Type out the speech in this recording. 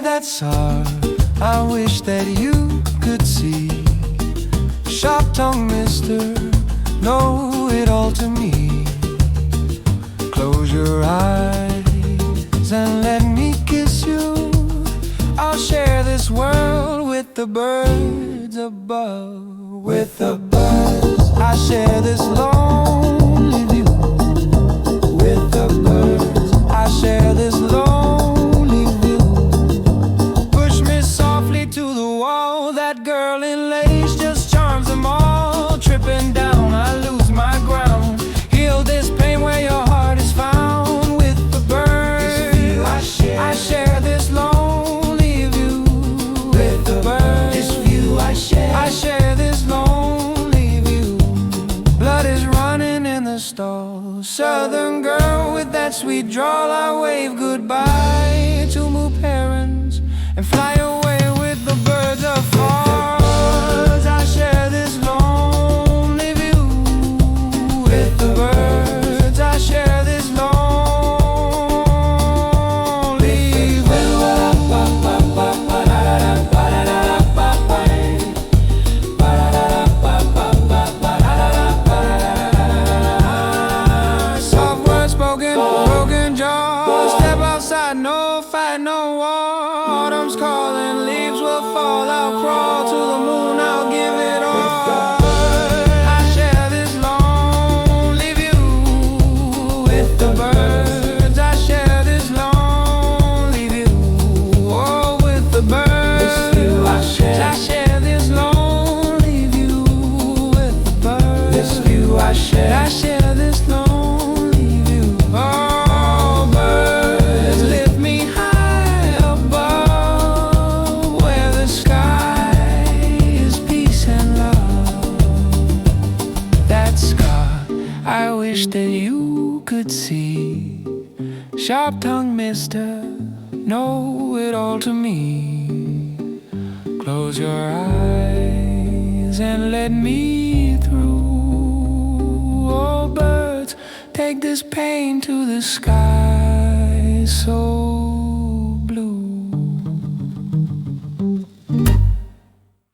That's hard. I wish that you could see. Sharp-tongued mister, know it all to me. Close your eyes and let me kiss you. I'll share this world with the birds above. With the birds, I share this lonely view. With the birds, I share this lonely view. Push me softly to the wall. That girl in lace just charms them all. Tripping down, I lose my ground. Heal this pain where your heart is found. With the birds, I share this lonely view. With the birds, this view I share this lonely view. Blood is running in the stall. Southern girl with that sweet drawl. I wave goodbye to my parents and fly away with the birds of falls. I share this lonely view. With the birds, I share this lonely view. Soft words spoken, broken jaws. Step outside, no fight, no war. Autumn's calling, leaves will fall. I'll crawl to the moon, I'll give it all. I share this lonely view. With the birds, I share this lonely view. Oh, with the birds, I share this lonely view. With the birds, this view I share this lonely view. Oh, birds, lift me high above, where the sky is peace and love. That scar, I wish that you could see. Sharp-tongued mister, know it all to me. Close your eyes and let me through. Oh, birds, take this pain to the sky. So